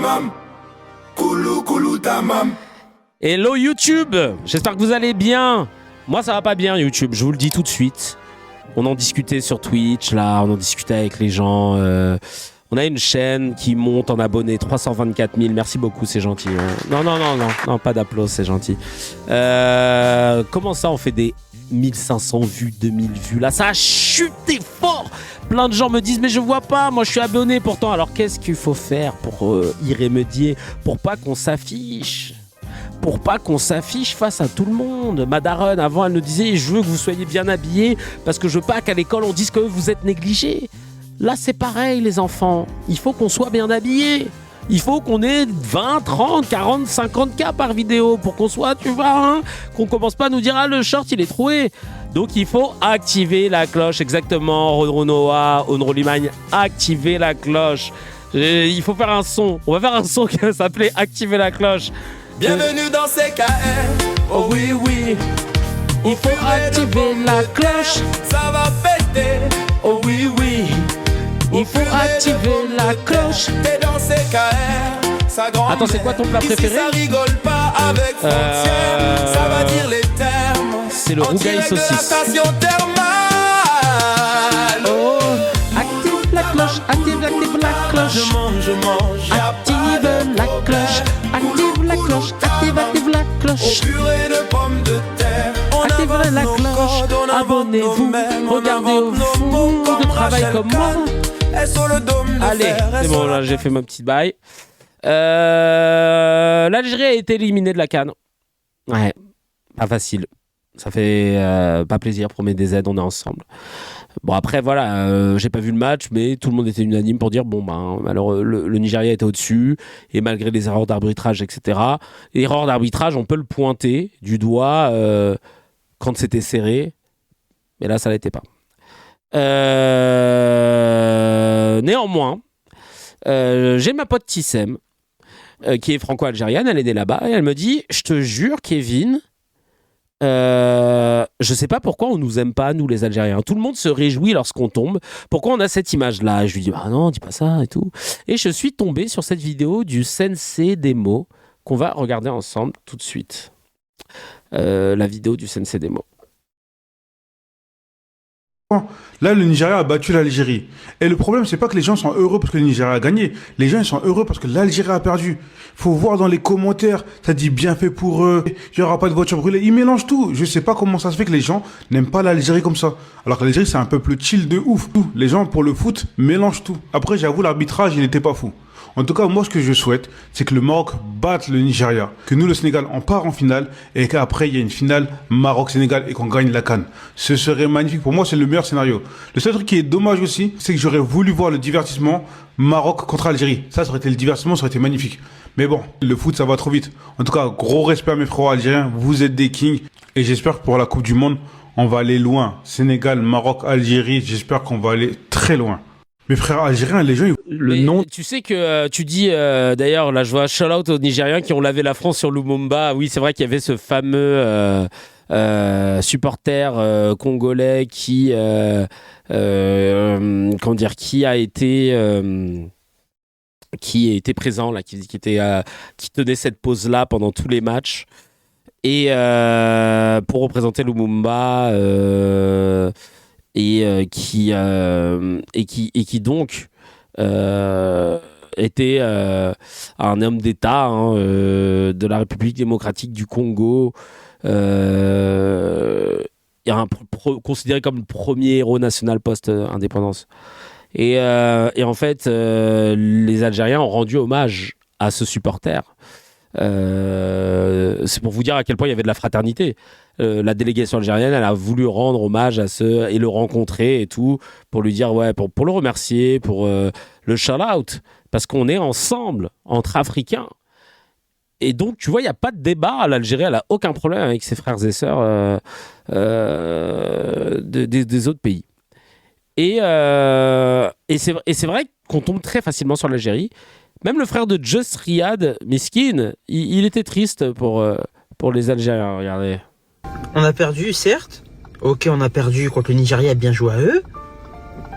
tamam. Koulou koulou tamam. Hello YouTube, j'espère que vous allez bien. Moi ça va pas bien YouTube, je vous le dis tout de suite. On en discutait sur Twitch, là, on en discutait avec les gens. On a une chaîne qui monte en abonnés, 324 000, merci beaucoup, c'est gentil. Non, pas d'applaudissements, c'est gentil. Comment ça on fait des 1500 vues, 2000 vues? Là, ça a chuté fort. Plein de gens me disent, mais je vois pas, moi je suis abonné pourtant. Alors qu'est-ce qu'il faut faire pour y remédier? Pour pas qu'on s'affiche? Pour pas qu'on s'affiche face à tout le monde. Ma daronne, avant, elle nous disait, je veux que vous soyez bien habillés parce que je veux pas qu'à l'école on dise que vous êtes négligés. Là, c'est pareil, les enfants. Il faut qu'on soit bien habillés. Il faut qu'on ait 20, 30, 40, 50 cas par vidéo pour qu'on soit, tu vois, hein, qu'on commence pas à nous dire, ah, le short, il est troué. Donc, il faut activer la cloche, exactement. Rodronoa, Onrolimagne, activer la cloche. Il faut faire un son. On va faire un son qui va s'appeler Activer la cloche. Bienvenue dans CKR. Oh oui, oui. Il faut activer la cloche. Ça va péter. Oh oui, oui. Il faut activer la cloche. T'es dans CKR. Ça grande. Attends, c'est quoi ton plat préféré? Ici, ça rigole pas avec frontières. Ça va dire les termes. C'est le rougail saucisse. De la station thermale. Oh, active la cloche, active la cloche. Je mange. Active la cloche, active la cloche, active la cloche. Au purée de pommes de terre. Activez la cloche, abonnez-vous, regardez au fond de travail comme moi. Allez, c'est bon, là j'ai fait ma petite bail. L'Algérie a été éliminée de la CAN. Ouais, pas facile. Ça fait pas plaisir pour mes DZ, on est ensemble. Bon après voilà, j'ai pas vu le match, mais tout le monde était unanime pour dire bon ben alors le Nigeria était au-dessus et malgré les erreurs d'arbitrage etc. Erreurs d'arbitrage, on peut le pointer du doigt quand c'était serré, mais là ça l'était pas. Néanmoins, j'ai ma pote Tissem qui est franco-algérienne, elle est née là-bas et elle me dit je te jure Kevin. Je sais pas pourquoi on nous aime pas, nous les Algériens. Tout le monde se réjouit lorsqu'on tombe. Pourquoi on a cette image-là? Je lui dis, bah non, dis pas ça et tout. Et je suis tombé sur cette vidéo du Sensei Demo qu'on va regarder ensemble tout de suite. La vidéo du Sensei Demo. Là, le Nigeria a battu l'Algérie. Et le problème, c'est pas que les gens sont heureux parce que le Nigeria a gagné. Les gens, ils sont heureux parce que l'Algérie a perdu. Faut voir dans les commentaires, ça dit bien fait pour eux, il n'y aura pas de voiture brûlée. Ils mélangent tout. Je sais pas comment ça se fait que les gens n'aiment pas l'Algérie comme ça. Alors que l'Algérie, c'est un peuple chill de ouf. Les gens, pour le foot, mélangent tout. Après, j'avoue, l'arbitrage, il n'était pas fou. En tout cas, moi, ce que je souhaite, c'est que le Maroc batte le Nigeria, que nous, le Sénégal, on part en finale et qu'après, il y a une finale Maroc-Sénégal et qu'on gagne la CAN. Ce serait magnifique. Pour moi, c'est le meilleur scénario. Le seul truc qui est dommage aussi, c'est que j'aurais voulu voir le divertissement Maroc contre Algérie. Ça aurait été le divertissement, ça aurait été magnifique. Mais bon, le foot, ça va trop vite. En tout cas, gros respect à mes frères algériens. Vous êtes des kings. Et j'espère que pour la Coupe du Monde, on va aller loin. Sénégal, Maroc, Algérie, j'espère qu'on va aller très loin. Mes frères algériens, les gens, le nom... Tu sais que tu dis, d'ailleurs, là je vois shout-out aux Nigériens qui ont lavé la France sur Lumumba. Oui, c'est vrai qu'il y avait ce fameux supporter congolais qui a été présent, là, qui tenait cette pose-là pendant tous les matchs. Et pour représenter Lumumba... Et qui donc était un homme d'État de la République démocratique du Congo, considéré comme le premier héros national post-indépendance. Et en fait, les Algériens ont rendu hommage à ce supporter. C'est pour vous dire à quel point il y avait de la fraternité. La délégation algérienne, elle a voulu rendre hommage à ce et le rencontrer et tout pour lui dire pour le remercier, pour le shout-out, parce qu'on est ensemble entre Africains. Et donc tu vois, il y a pas de débat. L'Algérie, elle a aucun problème avec ses frères et sœurs des autres pays. Et c'est vrai qu'on tombe très facilement sur l'Algérie. Même le frère de Just Riyad, Miskin, il était triste pour les Algériens, regardez. On a perdu, certes. Ok, on a perdu contre le Nigeria, a bien joué à eux.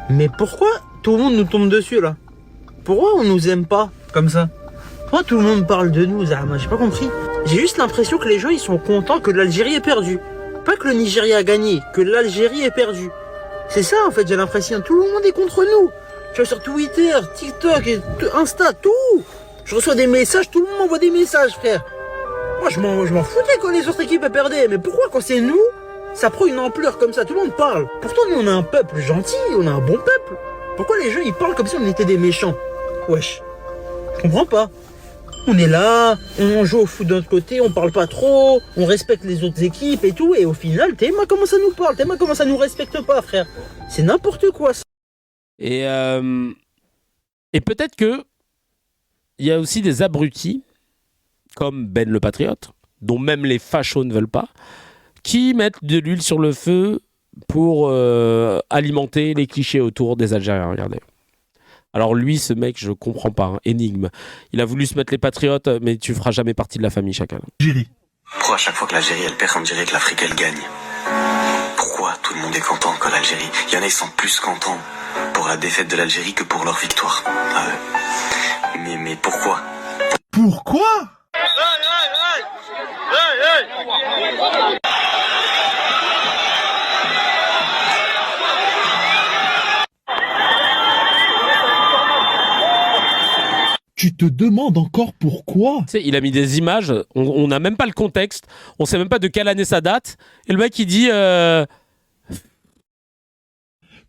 Mais pourquoi tout le monde nous tombe dessus, là? Pourquoi on nous aime pas comme ça? Pourquoi tout le monde parle de nous, Zahma? J'ai pas compris. J'ai juste l'impression que les gens ils sont contents que l'Algérie est perdue. Pas que le Nigeria a gagné, que l'Algérie est perdue. C'est ça en fait, j'ai l'impression. Tout le monde est contre nous. Tu vois sur Twitter, TikTok, Insta, tout. Je reçois des messages, tout le monde m'envoie des messages, frère. Moi je m'en foutais quand les autres équipes perdaient. Mais pourquoi quand c'est nous, ça prend une ampleur comme ça, tout le monde parle. Pourtant nous on a un peuple gentil, on a un bon peuple. Pourquoi les gens ils parlent comme si on était des méchants? Wesh, je comprends pas. On est là, on joue au foot de notre côté, on parle pas trop, on respecte les autres équipes et tout, et au final, Théma commence à nous parler, Théma commence à nous respecte pas, frère. C'est n'importe quoi, ça. Et peut-être que il y a aussi des abrutis, comme Ben le Patriote, dont même les fachos ne veulent pas, qui mettent de l'huile sur le feu pour alimenter les clichés autour des Algériens. Regardez. Alors lui, ce mec, je comprends pas, hein, énigme. Il a voulu se mettre les patriotes, mais tu feras jamais partie de la famille, chacun. Algérie. Pourquoi à chaque fois que l'Algérie elle perd, on dirait que l'Afrique elle gagne? Pourquoi tout le monde est content quand l'Algérie... Il y en a, ils sont plus contents pour la défaite de l'Algérie que pour leur victoire. Mais pourquoi? Pourquoi? Tu te demandes encore pourquoi? Tu sais, il a mis des images, on n'a même pas le contexte, on sait même pas de quelle année ça date, et le mec il dit...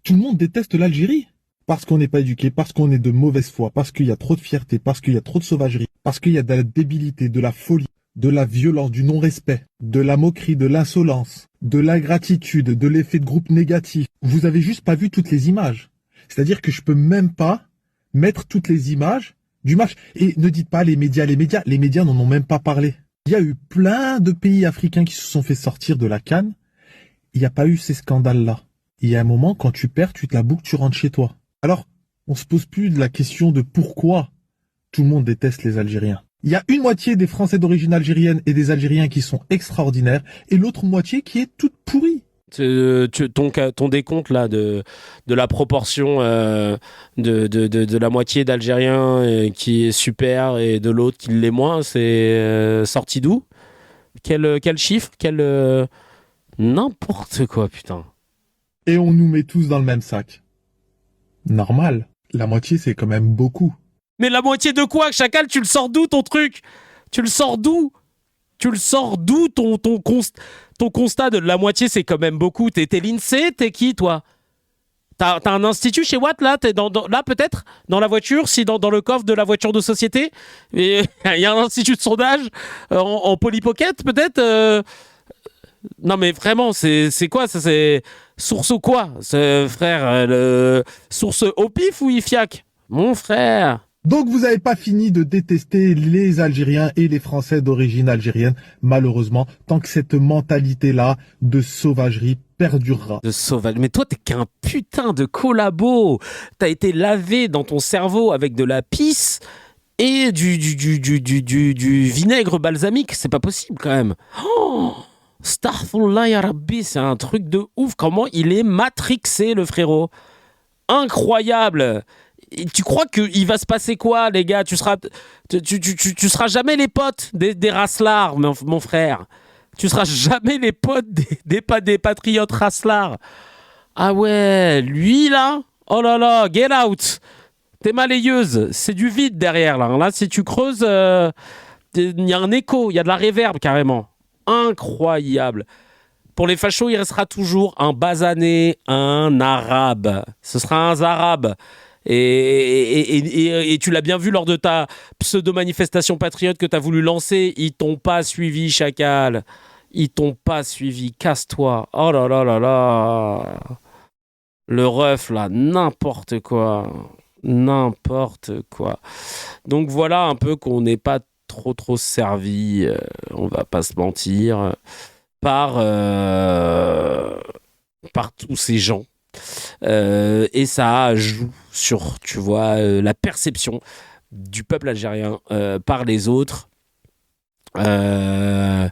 Tout le monde déteste l'Algérie. Parce qu'on n'est pas éduqué, parce qu'on est de mauvaise foi, parce qu'il y a trop de fierté, parce qu'il y a trop de sauvagerie, parce qu'il y a de la débilité, de la folie, de la violence, du non-respect, de la moquerie, de l'insolence, de l'ingratitude, de l'effet de groupe négatif. Vous avez juste pas vu toutes les images. C'est-à-dire que je peux même pas mettre toutes les images du match. Et ne dites pas les médias n'en ont même pas parlé. Il y a eu plein de pays africains qui se sont fait sortir de la CAN. Il n'y a pas eu ces scandales-là. Il y a un moment, quand tu perds, tu te la boucles, tu rentres chez toi. Alors, on se pose plus de la question de pourquoi tout le monde déteste les Algériens. Il y a une moitié des Français d'origine algérienne et des Algériens qui sont extraordinaires et l'autre moitié qui est toute pourrie. Ton décompte là de la proportion de la moitié d'Algériens qui est super et de l'autre qui l'est moins, c'est sorti d'où? Quel chiffre? N'importe quoi, putain. Et on nous met tous dans le même sac. Normal. La moitié, c'est quand même beaucoup. Mais la moitié de quoi? Chacal, tu le sors d'où ton truc? Tu le sors d'où? Ton constat de la moitié, c'est quand même beaucoup. T'es l'INSEE? T'es qui, toi? T'as un institut chez Watt, là? T'es là, peut-être? Dans la voiture? Si, dans le coffre de la voiture de société? Il y a un institut de sondage en Polly Pocket, peut-être? Non, mais vraiment, c'est quoi? Ça, c'est source ou quoi? Frère, source au pif ou IFIAC? Mon frère. Donc vous n'avez pas fini de détester les Algériens et les Français d'origine algérienne, malheureusement, tant que cette mentalité-là de sauvagerie perdurera. De sauvage. Mais toi, t'es qu'un putain de collabo. T'as été lavé dans ton cerveau avec de la pisse et du vinaigre balsamique. C'est pas possible, quand même. Oh, Astaghfirullah ya Rabbi, c'est un truc de ouf. Comment il est matrixé, le frérot. Incroyable. Et tu crois qu'il va se passer quoi, les gars? Tu seras jamais les potes des racelards, mon frère. Tu seras jamais les potes des patriotes racelards. Ah ouais, lui là, oh là là, get out. T'es malayeuse, c'est du vide derrière là. Là, si tu creuses, il y a un écho, il y a de la réverb carrément. Incroyable. Pour les fachos, il restera toujours un basané, un arabe. Ce sera un arabe. Et tu l'as bien vu lors de ta pseudo-manifestation patriote que tu as voulu lancer. Ils t'ont pas suivi, chacal. Ils t'ont pas suivi. Casse-toi. Oh là là là là. Le ref, là, n'importe quoi. N'importe quoi. Donc voilà un peu qu'on n'est pas trop servi, on va pas se mentir, par tous ces gens. Et ça joue sur, tu vois, la perception du peuple algérien par les autres. Il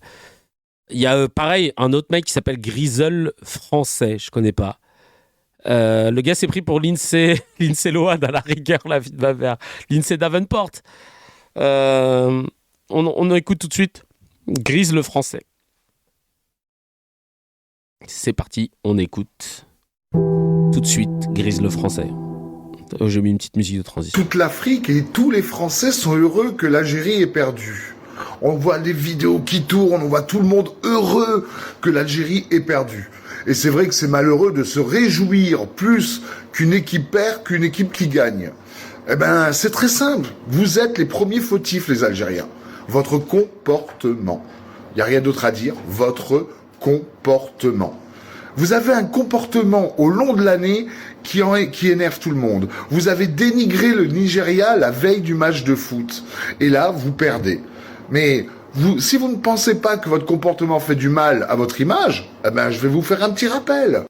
y a pareil un autre mec qui s'appelle Grizzle français, je connais pas. Le gars s'est pris pour l'INSEE Lohan à la rigueur, la vie de ma mère. L'INSEE Davenport. On écoute tout de suite Grise le français. C'est parti, on écoute tout de suite Grise le français. J'ai mis une petite musique de transition. Toute l'Afrique et tous les Français sont heureux que l'Algérie ait perdu. On voit les vidéos qui tournent, on voit tout le monde heureux que l'Algérie ait perdu. Et c'est vrai que c'est malheureux de se réjouir plus qu'une équipe perd qu'une équipe qui gagne. Eh ben, c'est très simple. Vous êtes les premiers fautifs, les Algériens. Votre comportement. Il n'y a rien d'autre à dire. Votre comportement. Vous avez un comportement au long de l'année qui énerve tout le monde. Vous avez dénigré le Nigeria la veille du match de foot. Et là, vous perdez. Mais si vous ne pensez pas que votre comportement fait du mal à votre image, eh ben, je vais vous faire un petit rappel.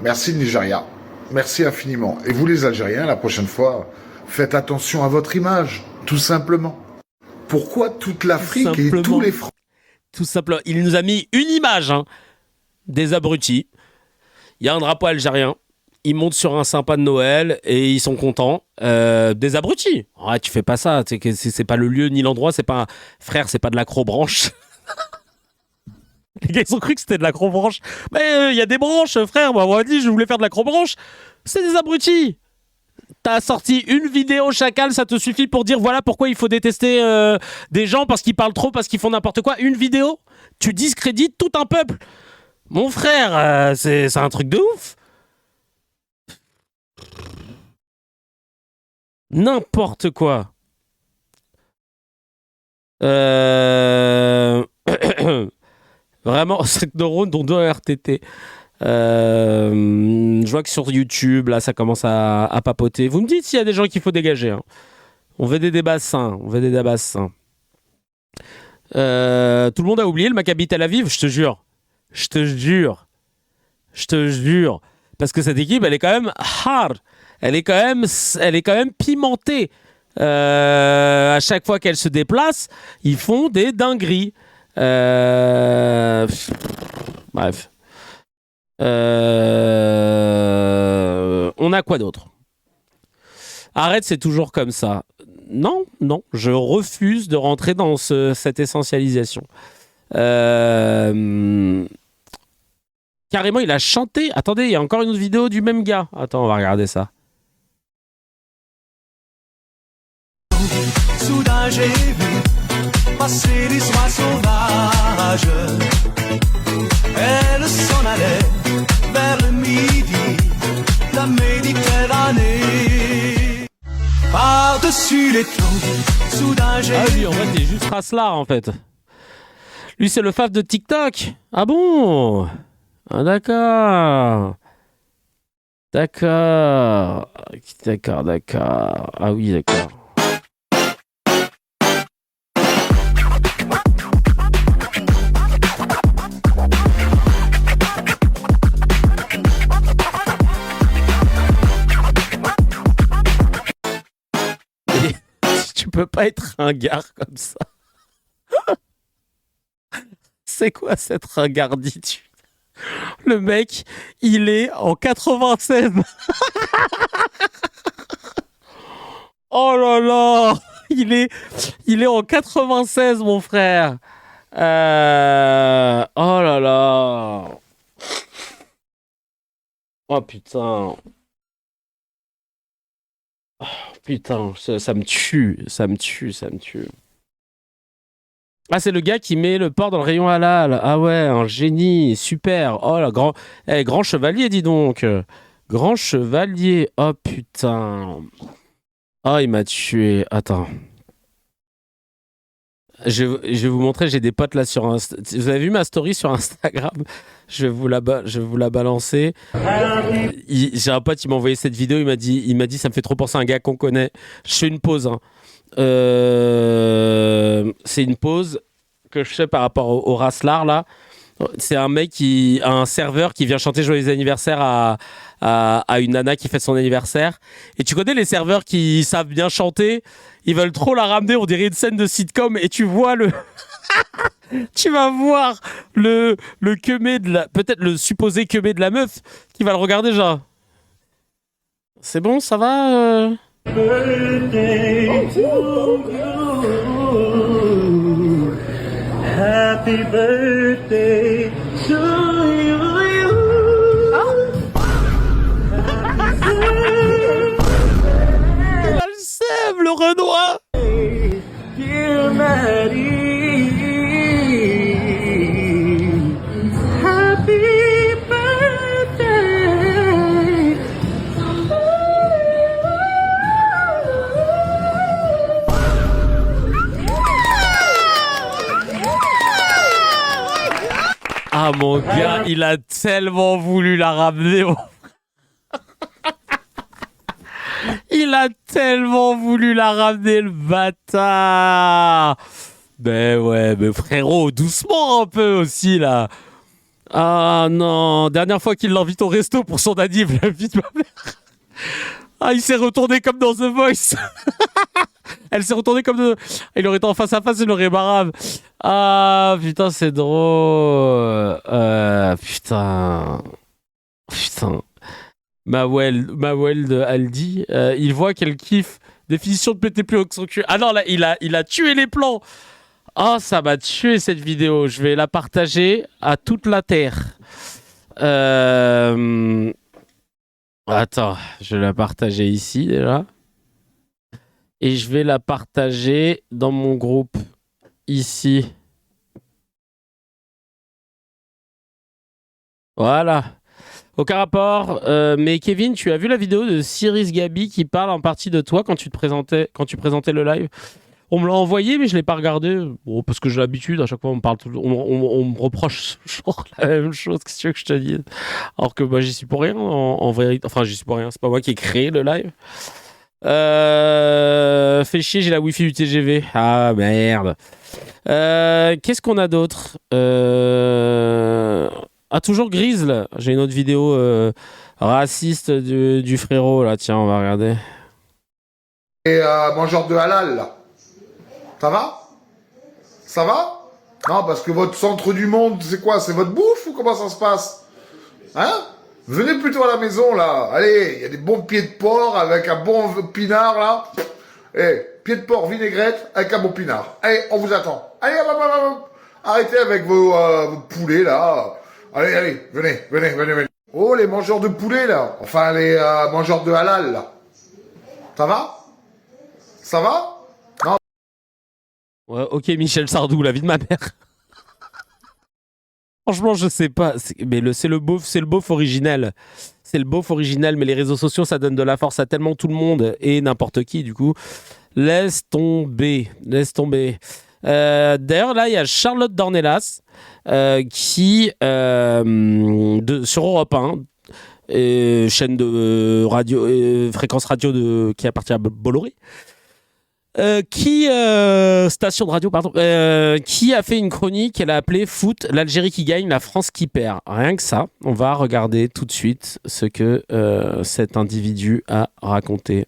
Merci le Nigeria. Merci infiniment. Et vous les Algériens, la prochaine fois, faites attention à votre image, tout simplement. Pourquoi toute l'Afrique et tous les Français? Tout simplement. Il nous a mis une image des abrutis. Il y a un drapeau algérien. Ils montent sur un sympa de Noël et ils sont contents. Des abrutis. Ouais, tu fais pas ça. C'est pas le lieu ni l'endroit. C'est pas frère, c'est pas de l'acrobranche. Les gars, ils ont cru que c'était de l'acrobranche. Mais il y a des branches, frère. Moi, on m'a dit, je voulais faire de l'acrobranche. C'est des abrutis. T'as sorti une vidéo chacal, ça te suffit pour dire voilà pourquoi il faut détester des gens parce qu'ils parlent trop, parce qu'ils font n'importe quoi. Une vidéo, tu discrédites tout un peuple. Mon frère, c'est un truc de ouf. N'importe quoi. Vraiment, 7 neurones dont 2 RTT. Je vois que sur YouTube, là, ça commence à papoter. Vous me dites s'il y a des gens qu'il faut dégager. On veut des débats sains. Tout le monde a oublié le Maccabi Tel Aviv, je te jure. Parce que cette équipe, elle est quand même hard. Elle est quand même pimentée. À chaque fois qu'elle se déplace, ils font des dingueries. Bref. On a quoi d'autre? Arrête, c'est toujours comme ça. Non, je refuse de rentrer dans cette essentialisation. Carrément, il a chanté. Attendez, il y a encore une autre vidéo du même gars. Attends, on va regarder ça. Soudain j'ai vu passer des soies sauvages. Elle s'en allait vers le midi, la Méditerranée. Par-dessus les clous, soudain j'ai vu. Ah oui, en fait, il est juste Raslar, en fait. Lui, c'est le faf de TikTok. Ah bon? Ah, d'accord. Ah oui, d'accord. Tu peux pas être ringard comme ça. C'est quoi cette ringarditude? Le mec, il est en 96. Oh là là, il est en 96, mon frère. Oh là là. Oh putain. Oh, putain, ça me tue. Ah, c'est le gars qui met le porc dans le rayon halal. Ah ouais, un génie, super. Oh là, grand chevalier, dis donc. Grand chevalier. Oh putain. Oh, il m'a tué. Attends. Je vais vous montrer, j'ai des potes là sur Insta. Vous avez vu ma story sur Instagram? Je vais vous la balancer. J'ai un pote, il m'a envoyé cette vidéo, il m'a dit ça me fait trop penser à un gars qu'on connaît. Je fais une pause. C'est une pause que je fais par rapport au Raslar là. C'est un serveur qui vient chanter joyeux anniversaire à une nana qui fête son anniversaire. Et tu connais les serveurs qui savent bien chanter, ils veulent trop la ramener, on dirait une scène de sitcom, et tu vois tu vas voir le queumé peut-être le supposé queumé de la meuf qui va le regarder genre. C'est bon, ça va Happy birthday to you. Il a le seum, le Renoir. Dear Maddie, happy birthday. Ah mon gars, il a tellement voulu la ramener. Il a tellement voulu la ramener, le bâtard. Ben ouais, mais frérot, doucement un peu aussi là. Ah non, dernière fois qu'il l'invite au resto pour son anniv, l'invite ma mère. Ah, il s'est retourné comme dans The Voice. Elle s'est retournée comme de... Il aurait été en face à face, il aurait marave. Ah, putain, c'est drôle. Putain. Mawel de Aldi, il voit qu'elle kiffe. Définition de péter plus haut que son cul. Ah non, là, il a tué les plans. Oh, ça m'a tué cette vidéo. Je vais la partager à toute la terre. Attends, je vais la partager ici déjà. Et je vais la partager dans mon groupe ici. Voilà. Aucun rapport. Mais Kevin, tu as vu la vidéo de Cyrus Gabi qui parle en partie de toi quand tu présentais le live? On me l'a envoyé, mais je l'ai pas regardé. Bon, parce que j'ai l'habitude, à chaque fois on me parle on me reproche toujours la même chose. Qu'est-ce que tu veux que je te dise? Alors que moi, j'y suis pour rien en vérité. Enfin, j'y suis pour rien. C'est pas moi qui ai créé le live. Fait chier, j'ai la wifi du TGV. Ah merde. Qu'est-ce qu'on a d'autre? Ah, toujours Grizzle. J'ai une autre vidéo raciste du frérot là. Tiens, on va regarder. Et mangeur de halal, là. Ça va? Ça va? Non, parce que votre centre du monde, c'est quoi? C'est votre bouffe ou comment ça se passe? Hein? Venez plutôt à la maison, là. Allez, il y a des bons pieds de porc avec un bon pinard, là. Eh, pieds de porc vinaigrette avec un bon pinard. Allez, on vous attend. Allez, arrêtez avec vos poulets, là. Allez, venez. Oh, les mangeurs de poulet, là. Enfin, les mangeurs de halal, là. Ça va? Ça va? Non. Ouais, ok, Michel Sardou, la vie de ma mère. Franchement, je sais pas. Mais c'est le beauf original. C'est le beauf original, mais les réseaux sociaux, ça donne de la force à tellement tout le monde et n'importe qui, du coup. Laisse tomber. D'ailleurs, là, il y a Charlotte Dornelas qui, sur Europe 1, chaîne de radio, fréquence radio qui appartient à Bolloré, station de radio, pardon, qui a fait une chronique, elle a appelé Foot, l'Algérie qui gagne, la France qui perd. Rien que ça, on va regarder tout de suite ce que cet individu a raconté.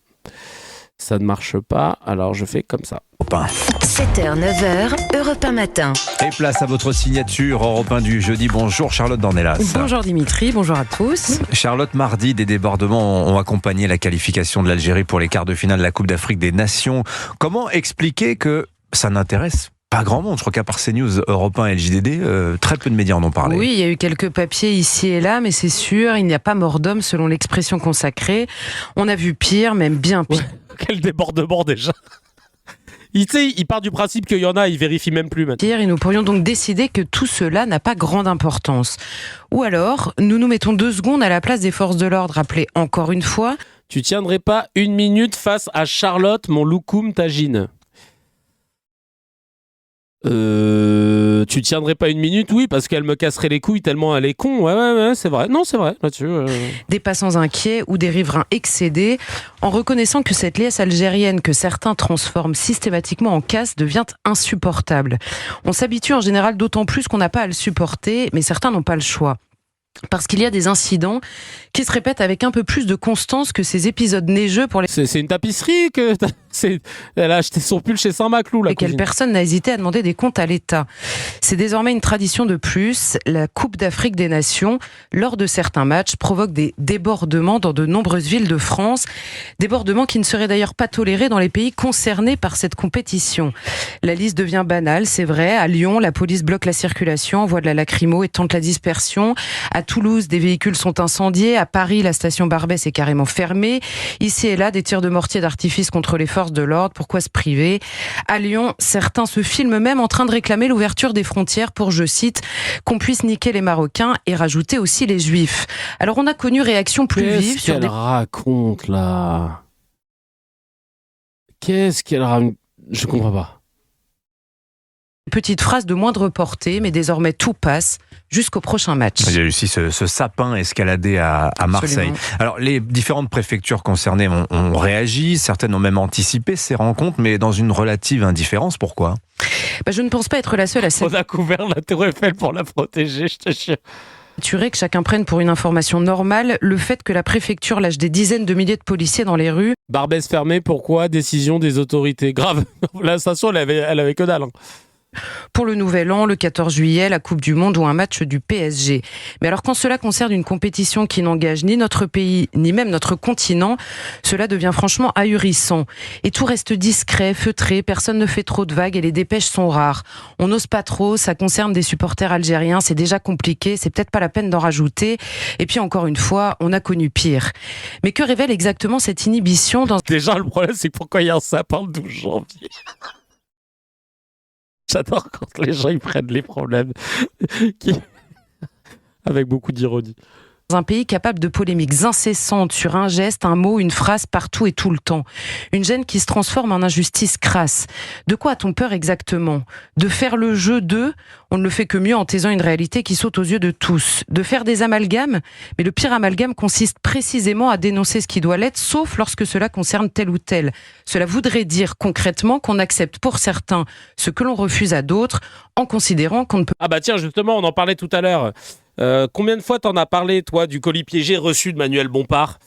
Ça ne marche pas, alors je fais comme ça. 7h, 9h, Europe 1 matin. Et place à votre signature Europe 1 du jeudi. Bonjour Charlotte Dornelas. Bonjour Dimitri, bonjour à tous. Charlotte, mardi, des débordements ont accompagné la qualification de l'Algérie pour les quarts de finale de la Coupe d'Afrique des Nations. Comment expliquer que ça n'intéresse pas grand monde? Je crois qu'à part CNews, Europe 1 et le JDD, très peu de médias en ont parlé. Oui, il y a eu quelques papiers ici et là, mais c'est sûr, il n'y a pas mort d'homme selon l'expression consacrée. On a vu pire, même bien pire. Ouais, quel débordement déjà. Il part du principe qu'il y en a, il vérifie même plus maintenant. Et nous pourrions donc décider que tout cela n'a pas grande importance. Ou alors, nous nous mettons 2 secondes à la place des forces de l'ordre, appelées encore une fois. Tu tiendrais pas 1 minute face à Charlotte, mon loukoum tagine. Tu tiendrais pas une minute, oui, parce qu'elle me casserait les couilles tellement elle est con. Ouais, c'est vrai. Non, c'est vrai, là-dessus. Des passants inquiets ou des riverains excédés, en reconnaissant que cette liesse algérienne que certains transforment systématiquement en casse devient insupportable. On s'habitue en général d'autant plus qu'on n'a pas à le supporter, mais certains n'ont pas le choix. Parce qu'il y a des incidents qui se répètent avec un peu plus de constance que ces épisodes neigeux pour C'est une tapisserie que elle a acheté son pull chez Saint-Maclou, la lesquels cousine. personne n'a hésité à demander des comptes à l'État. C'est désormais une tradition de plus. La Coupe d'Afrique des Nations, lors de certains matchs, provoque des débordements dans de nombreuses villes de France. Débordements qui ne seraient d'ailleurs pas tolérés dans les pays concernés par cette compétition. La liste devient banale, c'est vrai. À Lyon, la police bloque la circulation, envoie de la lacrymo et tente la dispersion. À Toulouse, des véhicules sont incendiés. À Paris, la station Barbès est carrément fermée. Ici et là, des tirs de mortier d'artifice contre les forces de l'ordre. Pourquoi se priver ? À Lyon, certains se filment même en train de réclamer l'ouverture des frontières pour, je cite, qu'on puisse niquer les Marocains et rajouter aussi les Juifs. Alors on a connu réactions plus vives sur des... Raconte là ? Qu'est-ce qu'elle raconte ? Je comprends pas. Petite phrase de moindre portée, mais désormais tout passe jusqu'au prochain match. Il y a eu aussi ce sapin escaladé à Marseille. Absolument. Alors, les différentes préfectures concernées ont réagi, certaines ont même anticipé ces rencontres, mais dans une relative indifférence. Pourquoi ? Je ne pense pas être la seule à On a couvert la Tour Eiffel pour la protéger, je te jure. s'assurer que chacun prenne pour une information normale le fait que la préfecture lâche des dizaines de milliers de policiers dans les rues. Barbès fermée, pourquoi ? Décision des autorités. Grave, la station, elle avait que dalle. Pour le Nouvel An, le 14 juillet, la Coupe du Monde ou un match du PSG. Mais alors quand cela concerne une compétition qui n'engage ni notre pays, ni même notre continent, cela devient franchement ahurissant. Et tout reste discret, feutré, personne ne fait trop de vagues et les dépêches sont rares. On n'ose pas trop, ça concerne des supporters algériens, c'est déjà compliqué, c'est peut-être pas la peine d'en rajouter. Et puis encore une fois, on a connu pire. Mais que révèle exactement cette inhibition dans... Déjà, le problème, c'est pourquoi il y a un sapin le 12 janvier. J'adore quand les gens ils prennent les problèmes avec beaucoup d'ironie. Un pays capable de polémiques incessantes sur un geste, un mot, une phrase partout et tout le temps. Une gêne qui se transforme en injustice crasse. De quoi a-t-on peur exactement ? De faire le jeu de, on ne le fait que mieux en taisant une réalité qui saute aux yeux de tous. De faire des amalgames, mais le pire amalgame consiste précisément à dénoncer ce qui doit l'être, sauf lorsque cela concerne tel ou tel. Cela voudrait dire concrètement qu'on accepte pour certains ce que l'on refuse à d'autres, en considérant qu'on ne peut... Ah bah tiens, justement, on en parlait tout à l'heure. Combien de fois t'en as parlé, toi, du colis piégé reçu de Manuel Bompard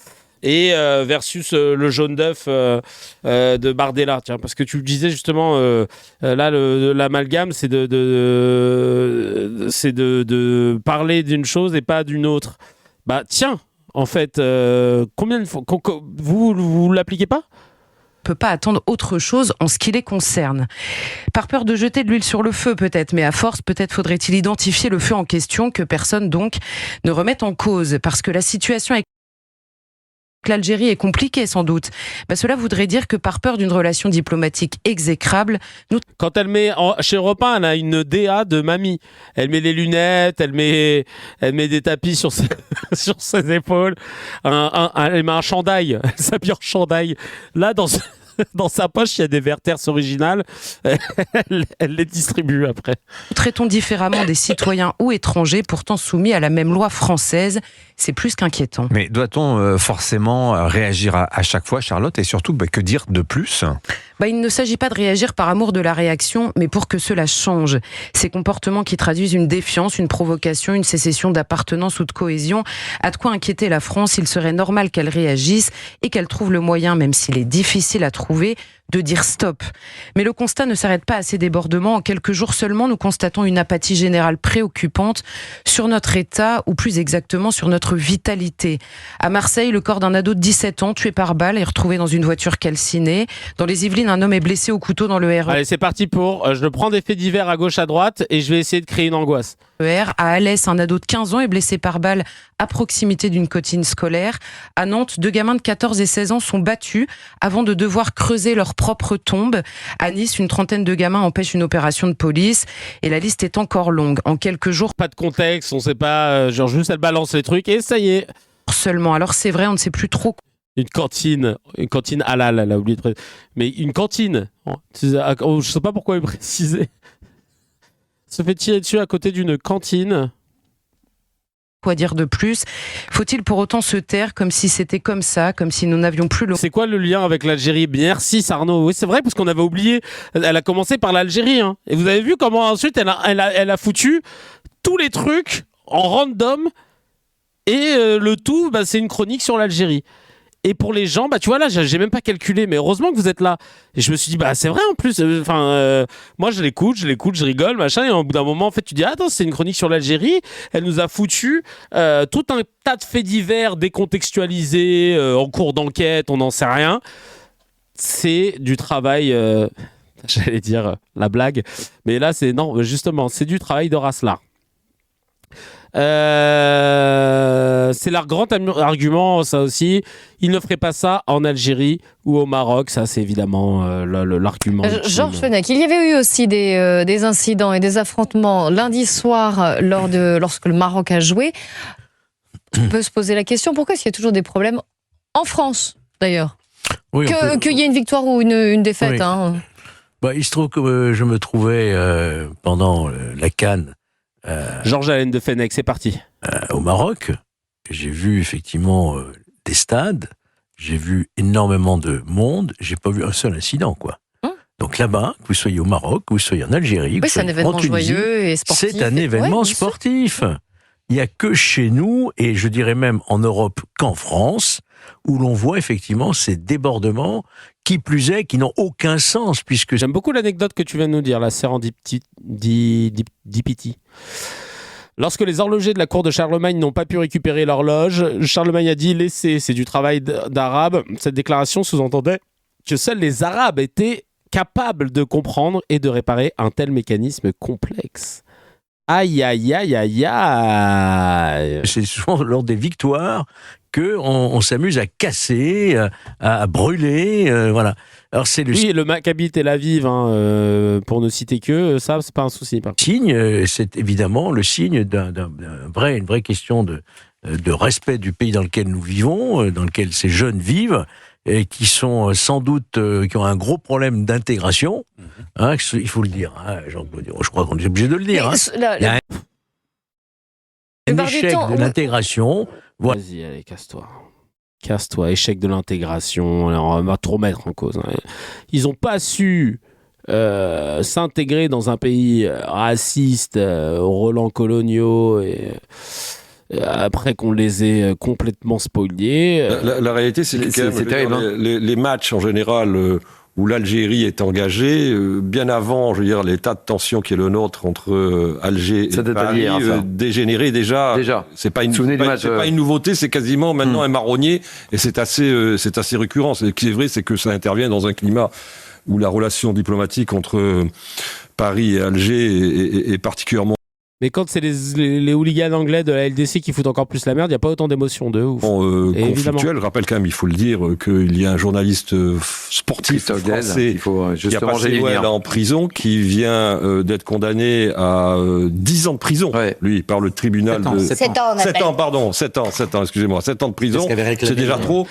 et versus le jaune d'œuf de Bardella, tiens, parce que tu le disais justement, là, l'amalgame, c'est de parler d'une chose et pas d'une autre. Bah tiens, en fait, combien de fois vous l'appliquez pas ? Peut pas attendre autre chose en ce qui les concerne. Par peur de jeter de l'huile sur le feu peut-être, mais à force peut-être faudrait-il identifier le feu en question que personne donc ne remette en cause, parce que la situation avec l'Algérie est compliquée sans doute. Cela voudrait dire que par peur d'une relation diplomatique exécrable, quand elle met chez Europe 1, elle a une DA de mamie. Elle met les lunettes, elle met des tapis sur ses épaules, elle met un chandail, elle s'habille en chandail. Là, dans sa poche, il y a des Werther's originales. Elle les distribue après. Nous traitons différemment des citoyens ou étrangers, pourtant soumis à la même loi française. C'est plus qu'inquiétant. Mais doit-on forcément réagir à chaque fois, Charlotte ? Et surtout, que dire de plus ? Il ne s'agit pas de réagir par amour de la réaction, mais pour que cela change. Ces comportements qui traduisent une défiance, une provocation, une sécession d'appartenance ou de cohésion, a de quoi inquiéter la France. Il serait normal qu'elle réagisse et qu'elle trouve le moyen, même s'il est difficile à trouver, de dire stop. Mais le constat ne s'arrête pas à ces débordements. En quelques jours seulement, nous constatons une apathie générale préoccupante sur notre état, ou plus exactement sur notre vitalité. À Marseille, le corps d'un ado de 17 ans tué par balle est retrouvé dans une voiture calcinée. Dans les Yvelines, un homme est blessé au couteau dans le RER. Allez, c'est parti pour... je prends des faits divers à gauche, à droite, et je vais essayer de créer une angoisse. À Alès, un ado de 15 ans est blessé par balle à proximité d'une cantine scolaire. À Nantes, 2 gamins de 14 et 16 ans sont battus avant de devoir creuser leur propre tombe. À Nice, une trentaine de gamins empêchent une opération de police. Et la liste est encore longue. En quelques jours... Pas de contexte, on sait pas... juste elle balance les trucs et ça y est. Seulement. Alors c'est vrai, on ne sait plus trop... Une cantine halal, elle a oublié de préciser. Mais une cantine, je sais pas pourquoi il précisait. se fait tirer dessus à côté d'une cantine. Quoi dire de plus? Faut-il pour autant se taire comme si c'était comme ça, comme si nous n'avions plus le... C'est quoi le lien avec l'Algérie? Merci Sarno. Oui, c'est vrai, parce qu'on avait oublié. Elle a commencé par l'Algérie. Hein. Et vous avez vu comment ensuite elle a foutu tous les trucs en random. Et le tout, c'est une chronique sur l'Algérie. Et pour les gens, tu vois, là, j'ai même pas calculé, mais heureusement que vous êtes là. Et je me suis dit, c'est vrai en plus. Moi, je l'écoute, je rigole, machin. Et au bout d'un moment, en fait, tu dis, attends, c'est une chronique sur l'Algérie. Elle nous a foutu tout un tas de faits divers décontextualisés, en cours d'enquête, on n'en sait rien. C'est du travail, j'allais dire la blague. Mais là, non, justement, c'est du travail de Raslar. C'est leur grand argument, ça aussi. Ils ne feraient pas ça en Algérie ou au Maroc. Ça, c'est évidemment l'argument. Georges Fenech, il y avait eu aussi des incidents et des affrontements lundi soir lorsque le Maroc a joué. On peut se poser la question, pourquoi est-ce qu'il y a toujours des problèmes en France, d'ailleurs? Oui, qu'il y ait une victoire ou une défaite. Oui. Hein. Il se trouve que je me trouvais pendant la CAN Georges Alain de Fenech, c'est parti. Au Maroc. J'ai vu effectivement des stades, j'ai vu énormément de monde, j'ai pas vu un seul incident, quoi. Donc là-bas, que vous soyez au Maroc, que vous soyez en Algérie, oui, c'est un événement joyeux et sportif. C'est un événement sportif. Il n'y a que chez nous, et je dirais même en Europe qu'en France, où l'on voit effectivement ces débordements, qui plus est, qui n'ont aucun sens, puisque... J'aime beaucoup l'anecdote que tu viens de nous dire, la sérendipity. Lorsque les horlogers de la cour de Charlemagne n'ont pas pu récupérer l'horloge, Charlemagne a dit « laissez, c'est du travail d'arabe ». Cette déclaration sous-entendait que seuls les Arabes étaient capables de comprendre et de réparer un tel mécanisme complexe. Aïe, aïe, aïe, aïe, aïe. C'est souvent lors des victoires qu'on s'amuse à casser, à brûler, voilà. Alors c'est le Maccabi Tel Aviv, pour ne citer que, ça, c'est pas un souci. C'est évidemment le signe d'une vraie question de respect du pays dans lequel nous vivons, dans lequel ces jeunes vivent, et qui sont sans doute, qui ont un gros problème d'intégration, il faut le dire, je crois qu'on est obligé de le dire. Il y a un échec de l'intégration. Voilà. Vas-y, allez, casse-toi. Casse-toi, échec de l'intégration, on va tout remettre en cause. Ils n'ont pas su s'intégrer dans un pays raciste, aux relents coloniaux, et après qu'on les ait complètement spoliés. La réalité, c'est que terrible, les matchs en général où l'Algérie est engagée, bien avant, je veux dire, l'état de tension qui est le nôtre entre Alger et Paris, dégénéré déjà. C'est pas une nouveauté, c'est quasiment maintenant un marronnier, et c'est assez récurrent. Ce qui est vrai, c'est que ça intervient dans un climat où la relation diplomatique entre Paris et Alger est particulièrement... Mais quand c'est les hooligans anglais de la LDC qui foutent encore plus la merde, il n'y a pas autant d'émotions de ouf. Conflictuel, je rappelle quand même, il faut le dire, qu'il y a un journaliste sportif français qui a passé Noël en prison, qui vient d'être condamné à 10 ans de prison, lui, par le tribunal 7 ans, excusez-moi, 7 ans de prison, c'est déjà trop.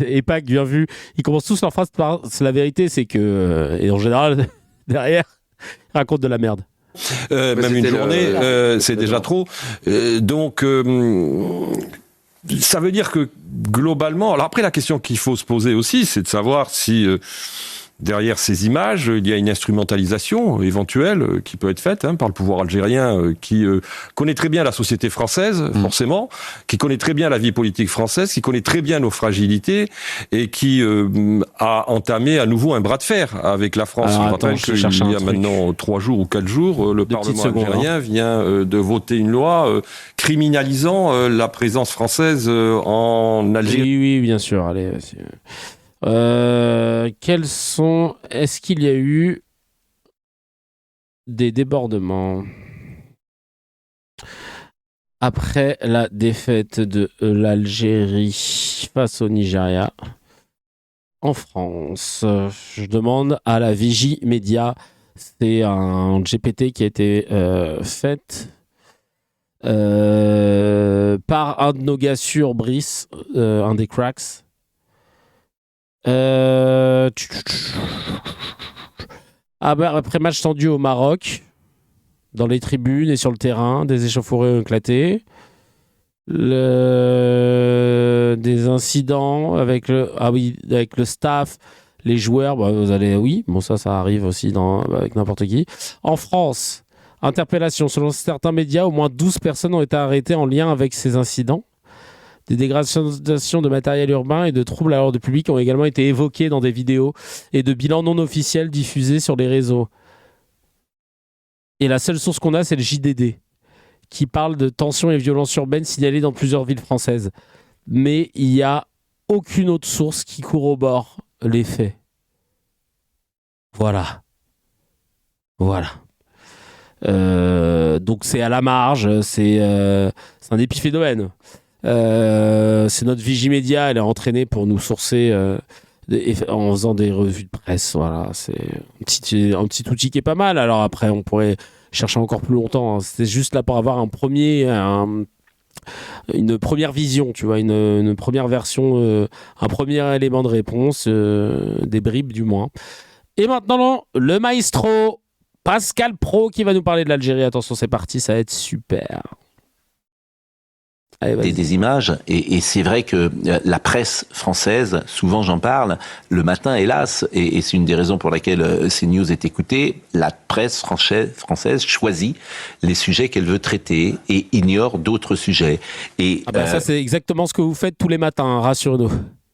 Et Pâques, bien vu, ils commencent tous leur phrase par la vérité, c'est que, et en général, derrière, ils racontent de la merde. Même une journée, c'est déjà trop. Donc, ça veut dire que globalement... Alors après, la question qu'il faut se poser aussi, c'est de savoir si... derrière ces images, il y a une instrumentalisation éventuelle qui peut être faite par le pouvoir algérien qui connaît très bien la société française, forcément, qui connaît très bien la vie politique française, qui connaît très bien nos fragilités et qui a entamé à nouveau un bras de fer avec la France. Je rappelle qu'il y a maintenant 3 jours ou 4 jours, le Parlement algérien vient de voter une loi criminalisant la présence française en Algérie. Oui, bien sûr. Allez, est-ce qu'il y a eu des débordements après la défaite de l'Algérie face au Nigeria en France? Je demande à la Vigie Média. C'est un GPT qui a été fait par un de nos gars sur Brice, un des cracks. Après match tendu au Maroc, dans les tribunes et sur le terrain, des échauffourées ont éclaté. Des incidents avec le staff, les joueurs, ça arrive aussi avec n'importe qui. En France, interpellation. Selon certains médias, au moins 12 personnes ont été arrêtées en lien avec ces incidents. Des dégradations de matériel urbain et de troubles à l'ordre public ont également été évoqués dans des vidéos et de bilans non officiels diffusés sur les réseaux. Et la seule source qu'on a, c'est le JDD, qui parle de tensions et violences urbaines signalées dans plusieurs villes françaises. Mais il n'y a aucune autre source qui corrobore les faits. Voilà. Donc c'est à la marge, c'est un épiphénomène. C'est notre Vigimédia, elle est entraînée pour nous sourcer en faisant des revues de presse. Voilà, c'est un petit outil qui est pas mal. Alors après, on pourrait chercher encore plus longtemps. Hein. C'est juste là pour avoir une première vision, tu vois, une première version, un premier élément de réponse, des bribes du moins. Et maintenant, le maestro Pascal Praud qui va nous parler de l'Algérie. Attention, c'est parti, ça va être super. Allez, des images, et c'est vrai que la presse française, souvent j'en parle, le matin hélas, et c'est une des raisons pour laquelle CNews est écoutée, la presse française choisit les sujets qu'elle veut traiter et ignore d'autres sujets. Et ça c'est exactement ce que vous faites tous les matins, hein, rassurez-nous.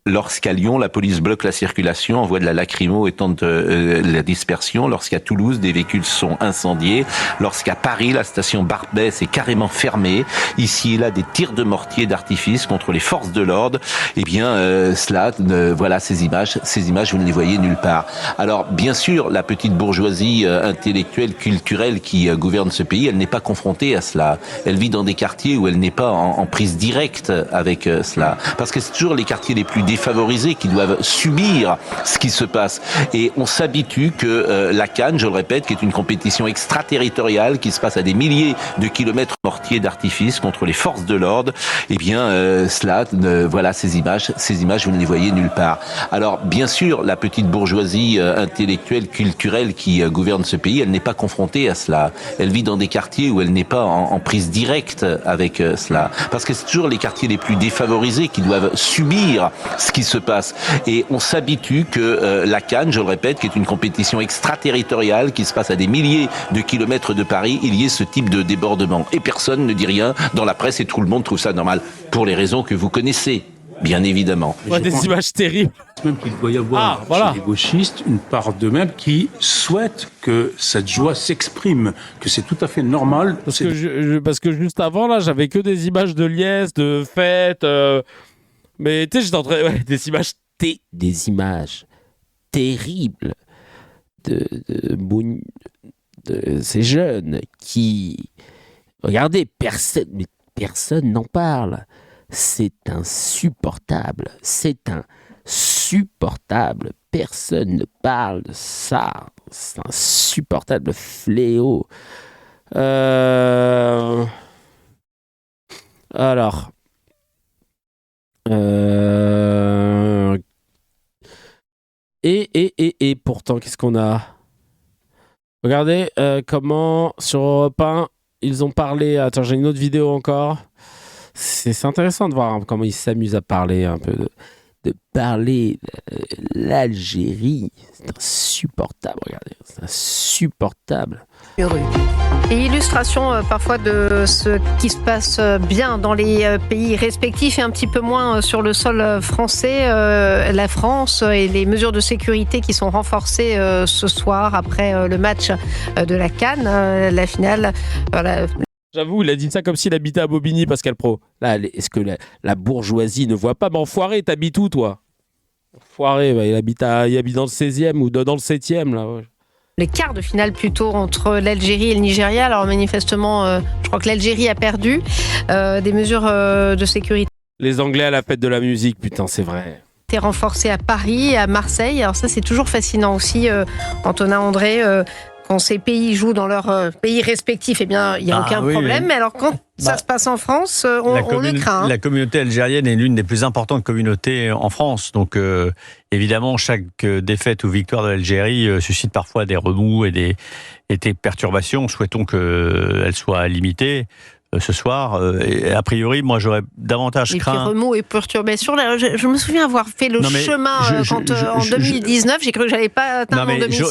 Lorsqu'à Lyon, la police bloque la circulation, envoie de la lacrymo et tente la dispersion. Lorsqu'à Toulouse, des véhicules sont incendiés. Lorsqu'à Paris, la station Barbès est carrément fermée. Ici et là, des tirs de mortier d'artifice contre les forces de l'ordre. Eh bien, voilà ces images, vous ne les voyez nulle part. Alors, bien sûr, la petite bourgeoisie intellectuelle, culturelle qui gouverne ce pays, elle n'est pas confrontée à cela. Elle vit dans des quartiers où elle n'est pas en prise directe avec cela. Parce que c'est toujours les quartiers les plus défavorisés qui doivent subir ce qui se passe. Et on s'habitue que la CAN, je le répète, qui est une compétition extraterritoriale qui se passe à des milliers de kilomètres mortiers d'artifice contre les forces de l'ordre, eh bien, voilà ces images, vous ne les voyez nulle part. Alors, bien sûr, la petite bourgeoisie intellectuelle, culturelle qui gouverne ce pays, elle n'est pas confrontée à cela. Elle vit dans des quartiers où elle n'est pas en prise directe avec cela. Parce que c'est toujours les quartiers les plus défavorisés qui doivent subir ce qui se passe. Et on s'habitue que la CAN, je le répète, qui est une compétition extraterritoriale qui se passe à des milliers de kilomètres de Paris, il y ait ce type de débordement. Et personne ne dit rien dans la presse et tout le monde trouve ça normal. Pour les raisons que vous connaissez, bien évidemment. Des images terribles. Même qu'il doit y avoir chez les gauchistes une part d'eux-mêmes qui souhaitent que cette joie s'exprime, que c'est tout à fait normal. Parce que juste avant, là, j'avais que des images de liesse, de fêtes... Mais tu sais, j'étais en train... des images terribles de ces jeunes qui... Regardez, personne n'en parle. C'est insupportable. Personne ne parle de ça. C'est un insupportable fléau. Alors... Et pourtant, qu'est-ce qu'on a ? Regardez comment sur Europe 1 ils ont parlé. Attends, j'ai une autre vidéo encore. C'est intéressant de voir comment ils s'amusent à parler un peu de parler de l'Algérie. C'est insupportable. Regardez, c'est insupportable. Et illustration parfois de ce qui se passe bien dans les pays respectifs et un petit peu moins sur le sol français. La France et les mesures de sécurité qui sont renforcées ce soir après le match de la CAN, la finale. Voilà. J'avoue, il a dit ça comme s'il habitait à Bobigny, Pascal Praud. Là, est-ce que la bourgeoisie ne voit pas ? Mais enfoiré, t'habites où, toi ? Enfoiré, il habite dans le 16e ou dans le 7e, là. Ouais. Les quarts de finale plutôt entre l'Algérie et le Nigeria. Alors manifestement, je crois que l'Algérie a perdu des mesures de sécurité. Les Anglais à la fête de la musique, putain, c'est vrai. Renforcées à Paris, à Marseille. Alors ça, c'est toujours fascinant aussi, Antonin André. quand ces pays jouent dans leur pays respectif, eh bien, il n'y a aucun problème. Oui. Mais alors, quand ça se passe en France, on le craint. Hein. La communauté algérienne est l'une des plus importantes communautés en France. Donc, évidemment, chaque défaite ou victoire de l'Algérie suscite parfois des remous et des perturbations. Souhaitons qu'elles soient limitées. Ce soir, et a priori, moi j'aurais davantage craint. Et puis remous et perturbations. Là, je me souviens avoir fait le chemin en 2019. J'ai cru que j'allais pas atteindre mon domicile.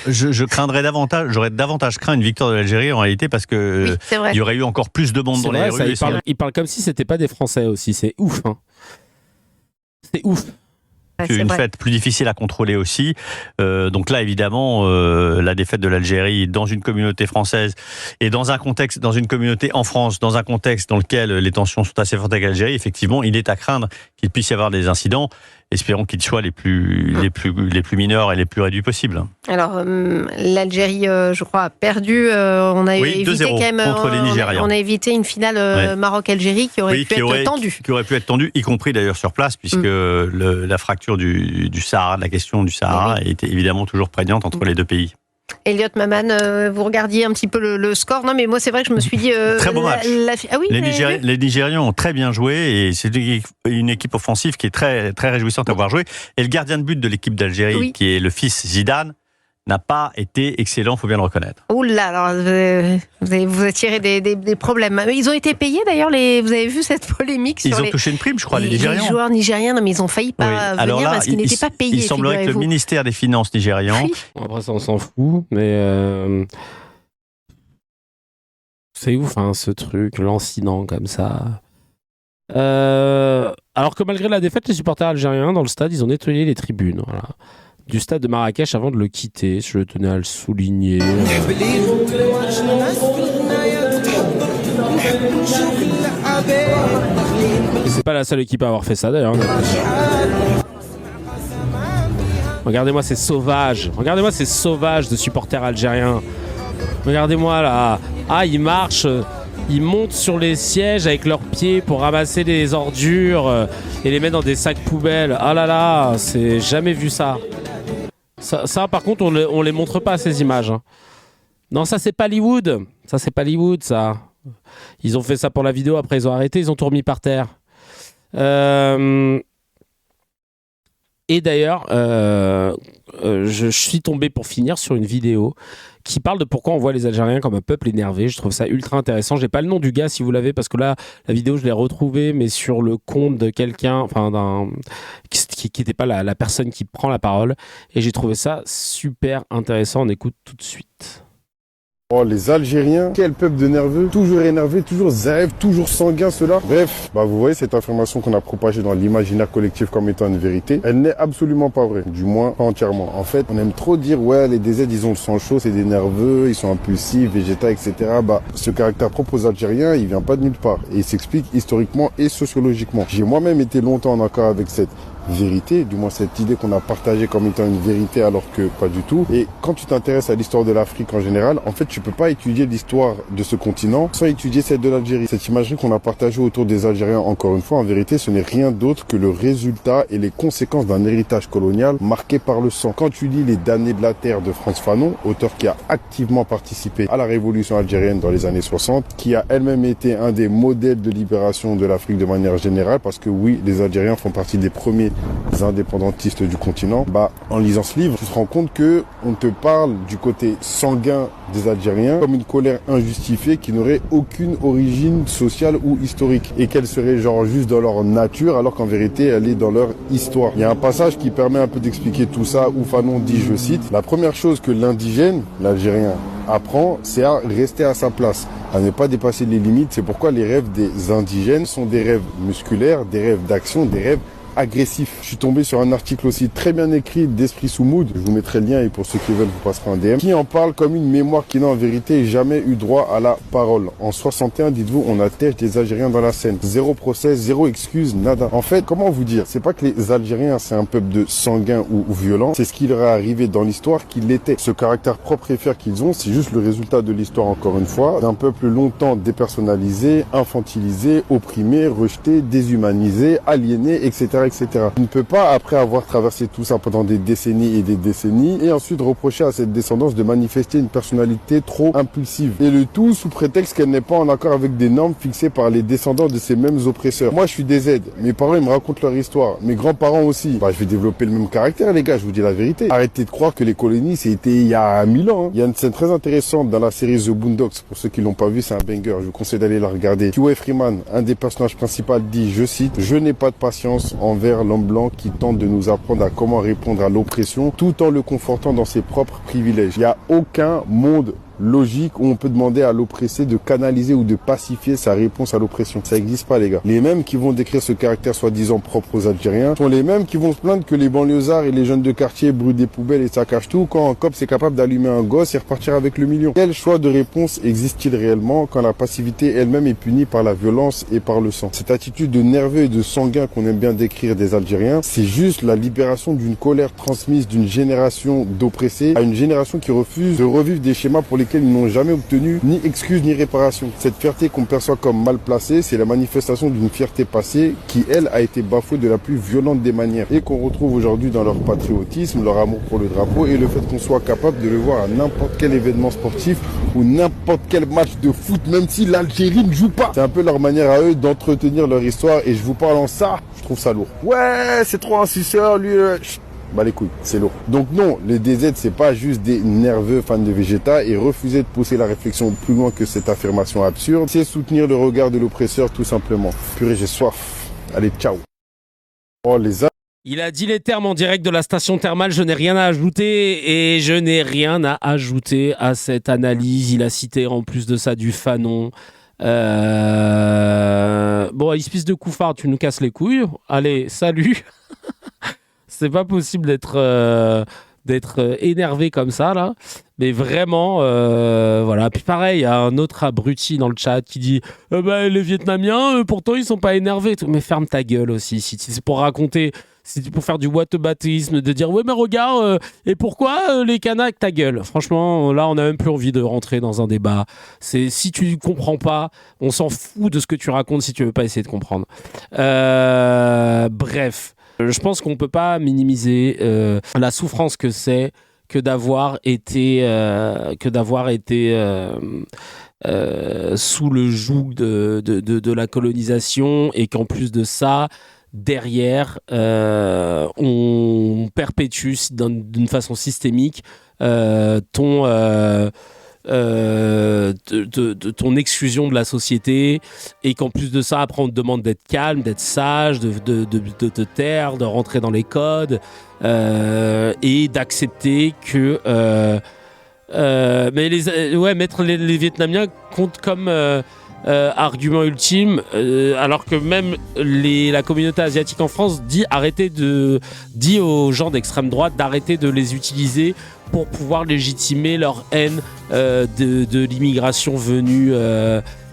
J'aurais davantage craint une victoire de l'Algérie en réalité parce que il y aurait eu encore plus de monde dans les rues. Il parle comme si c'était pas des Français aussi. C'est ouf. Hein. C'est ouf. Une fête plus difficile à contrôler aussi. Donc là, évidemment, la défaite de l'Algérie dans une communauté française et dans une communauté en France, dans un contexte dans lequel les tensions sont assez fortes avec l'Algérie, effectivement, il est à craindre qu'il puisse y avoir des incidents. Espérons qu'ils soient les plus mineurs et les plus réduits possibles. Alors, l'Algérie, je crois, a perdu. On a évité quand même contre les Nigérians. On a évité une finale Maroc-Algérie qui aurait pu être tendue. Qui aurait pu être tendue, y compris d'ailleurs sur place, puisque la fracture du Sahara, la question du Sahara, était évidemment toujours prégnante entre les deux pays. Elliot Maman, vous regardiez un petit peu le score. Non, mais moi, c'est vrai que je me suis dit... très beau match. Les Nigérians ont très bien joué et c'est une équipe offensive qui est très, très réjouissante à voir jouer. Et le gardien de but de l'équipe d'Algérie, qui est le fils Zidane, n'a pas été excellent, il faut bien le reconnaître. Ouh là, alors vous attirez des problèmes. Ils ont été payés d'ailleurs, vous avez vu cette polémique Ils ont touché une prime, je crois, les Nigérians. Les joueurs nigériens, non mais ils ont failli pas venir parce qu'ils n'étaient pas payés. Il semblerait que le ministère des Finances nigérian... Après ça, on s'en fout, mais... C'est ouf, hein, ce truc, l'incident comme ça. Alors que malgré la défaite, les supporters algériens dans le stade, ils ont nettoyé les tribunes, voilà. Du stade de Marrakech avant de le quitter, je tenais à le souligner. Et c'est pas la seule équipe à avoir fait ça d'ailleurs. Regardez-moi ces sauvages de supporters algériens. Regardez-moi là, ils marchent, ils montent sur les sièges avec leurs pieds pour ramasser les ordures et les mettre dans des sacs poubelles. Ah là là, c'est jamais vu ça. Ça, par contre, on les montre pas, ces images. Hein. Non, ça, c'est pas Hollywood. Ça. Ils ont fait ça pour la vidéo, après, ils ont arrêté, ils ont tout remis par terre. Et d'ailleurs, je suis tombé pour finir sur une vidéo qui parle de pourquoi on voit les Algériens comme un peuple énervé. Je trouve ça ultra intéressant. J'ai pas le nom du gars si vous l'avez, parce que là, la vidéo, je l'ai retrouvée, mais sur le compte de quelqu'un, qui n'était pas la personne qui prend la parole. Et j'ai trouvé ça super intéressant. On écoute tout de suite. Oh, les Algériens, quel peuple de nerveux, toujours énervé, toujours zèbre, toujours sanguin, ceux-là. Bref, vous voyez cette information qu'on a propagée dans l'imaginaire collectif comme étant une vérité, elle n'est absolument pas vraie, du moins pas entièrement. En fait, on aime trop dire, les DZ, ils ont le sang chaud, c'est des nerveux, ils sont impulsifs, végétaux, etc. Ce caractère propre aux Algériens, il vient pas de nulle part. Et il s'explique historiquement et sociologiquement. J'ai moi-même été longtemps en accord avec cette vérité, du moins cette idée qu'on a partagée comme étant une vérité alors que pas du tout. Et quand tu t'intéresses à l'histoire de l'Afrique en général, en fait tu peux pas étudier l'histoire de ce continent sans étudier celle de l'Algérie. Cette imagerie qu'on a partagée autour des Algériens, encore une fois, en vérité ce n'est rien d'autre que le résultat et les conséquences d'un héritage colonial marqué par le sang. Quand tu lis Les damnés de la terre de Frantz Fanon, auteur qui a activement participé à la révolution algérienne dans les années 60, qui a elle-même été un des modèles de libération de l'Afrique de manière générale, parce que oui, les Algériens font partie des premiers indépendantistes du continent. En lisant ce livre, tu te rends compte que on te parle du côté sanguin des Algériens comme une colère injustifiée qui n'aurait aucune origine sociale ou historique et qu'elle serait juste dans leur nature alors qu'en vérité elle est dans leur histoire. Il y a un passage qui permet un peu d'expliquer tout ça où Fanon dit, je cite, « La première chose que l'indigène, l'Algérien, apprend, c'est à rester à sa place, à ne pas dépasser les limites. C'est pourquoi les rêves des indigènes sont des rêves musculaires, des rêves d'action, des rêves agressif. Je suis tombé sur un article aussi très bien écrit d'Esprit Soumoud, je vous mettrai le lien et pour ceux qui veulent vous passerez un DM, qui en parle comme une mémoire qui n'a en vérité jamais eu droit à la parole. En 61, dites-vous, on attèche des Algériens dans la Seine. Zéro procès, zéro excuse, nada. En fait, comment vous dire, c'est pas que les Algériens c'est un peuple de sanguin ou violent, c'est ce qui leur est arrivé dans l'histoire qu'ils l'étaient. Ce caractère propre et fier qu'ils ont, c'est juste le résultat de l'histoire, encore une fois, d'un peuple longtemps dépersonnalisé, infantilisé, opprimé, rejeté, déshumanisé, aliéné, etc. etc. Tu ne peux pas, après avoir traversé tout ça pendant des décennies et des décennies, et ensuite reprocher à cette descendance de manifester une personnalité trop impulsive. Et le tout sous prétexte qu'elle n'est pas en accord avec des normes fixées par les descendants de ces mêmes oppresseurs. Moi, je suis des Z. Mes parents, ils me racontent leur histoire. Mes grands-parents aussi. Je vais développer le même caractère, les gars, je vous dis la vérité. Arrêtez de croire que les colonies, c'était il y a 1000 ans. Il y a une scène très intéressante dans la série The Boondocks. Pour ceux qui l'ont pas vu, c'est un banger. Je vous conseille d'aller la regarder. Huey Freeman, un des personnages principaux, dit, je cite, « Je n'ai pas de patience envers l'homme blanc qui tente de nous apprendre à comment répondre à l'oppression tout en le confortant dans ses propres privilèges. » Il n'y a aucun monde logique où on peut demander à l'oppressé de canaliser ou de pacifier sa réponse à l'oppression. Ça n'existe pas, les gars. Les mêmes qui vont décrire ce caractère soi-disant propre aux Algériens sont les mêmes qui vont se plaindre que les banlieusards et les jeunes de quartier brûlent des poubelles et saccagent tout quand un cop est capable d'allumer un gosse et repartir avec le million. Quel choix de réponse existe-t-il réellement quand la passivité elle-même est punie par la violence et par le sang? Cette attitude de nerveux et de sanguin qu'on aime bien décrire des Algériens, c'est juste la libération d'une colère transmise d'une génération d'oppressés à une génération qui refuse de revivre des schémas pour lesquels ils n'ont jamais obtenu ni excuse ni réparation. Cette fierté qu'on perçoit comme mal placée, c'est la manifestation d'une fierté passée qui, elle, a été bafouée de la plus violente des manières et qu'on retrouve aujourd'hui dans leur patriotisme, leur amour pour le drapeau et le fait qu'on soit capable de le voir à n'importe quel événement sportif ou n'importe quel match de foot, même si l'Algérie ne joue pas. C'est un peu leur manière à eux d'entretenir leur histoire et je vous parle en ça, je trouve ça lourd. Ouais, c'est trop un suceur, lui... Bah les couilles, c'est lourd. Donc non, les DZ c'est pas juste des nerveux fans de Vegeta et refuser de pousser la réflexion plus loin que cette affirmation absurde, c'est soutenir le regard de l'oppresseur tout simplement. Purée, j'ai soif. Allez, ciao. Oh les Il a dit les termes en direct de la station thermale, je n'ai rien à ajouter et je n'ai rien à ajouter à cette analyse. Il a cité en plus de ça du Fanon. Bon, espèce de couffard, tu nous casses les couilles. Allez, salut. C'est pas possible d'être énervé comme ça, là. Mais vraiment, voilà. Puis pareil, il y a un autre abruti dans le chat qui dit les Vietnamiens, pourtant, ils sont pas énervés. Mais ferme ta gueule aussi. Si c'est pour raconter, si c'est pour faire du whataboutisme, de dire, ouais, mais regarde, et pourquoi les Kanaks, ta gueule. Franchement, là, on n'a même plus envie de rentrer dans un débat. Si tu comprends pas, on s'en fout de ce que tu racontes si tu veux pas essayer de comprendre. Bref. Je pense qu'on ne peut pas minimiser la souffrance que c'est que d'avoir été sous le joug de la colonisation et qu'en plus de ça, derrière, on perpétue d'une façon systémique ton exclusion de la société et qu'en plus de ça après on te demande d'être calme, d'être sage, de te taire, de rentrer dans les codes et d'accepter que mettre les Vietnamiens compte comme argument ultime alors que même la communauté asiatique en France dit aux gens d'extrême droite d'arrêter de les utiliser pour pouvoir légitimer leur haine de l'immigration venue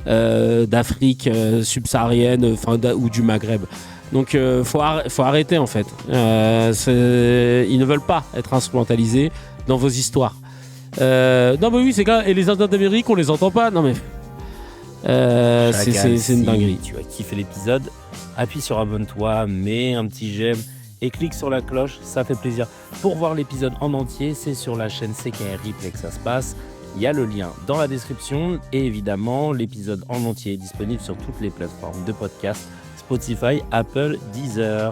d'Afrique subsaharienne ou du Maghreb. Donc faut arrêter en fait. Ils ne veulent pas être instrumentalisés dans vos histoires. Non mais oui c'est clair. Et les Indiens d'Amérique on les entend pas. Non mais c'est une dinguerie. Tu as kiffé l'épisode, appuie sur abonne-toi, mets un petit j'aime et clique sur la cloche, ça fait plaisir. Pour voir l'épisode en entier, c'est sur la chaîne CKR Replay que ça se passe. Il y a le lien dans la description et évidemment l'épisode en entier est disponible sur toutes les plateformes de podcast, Spotify, Apple, Deezer.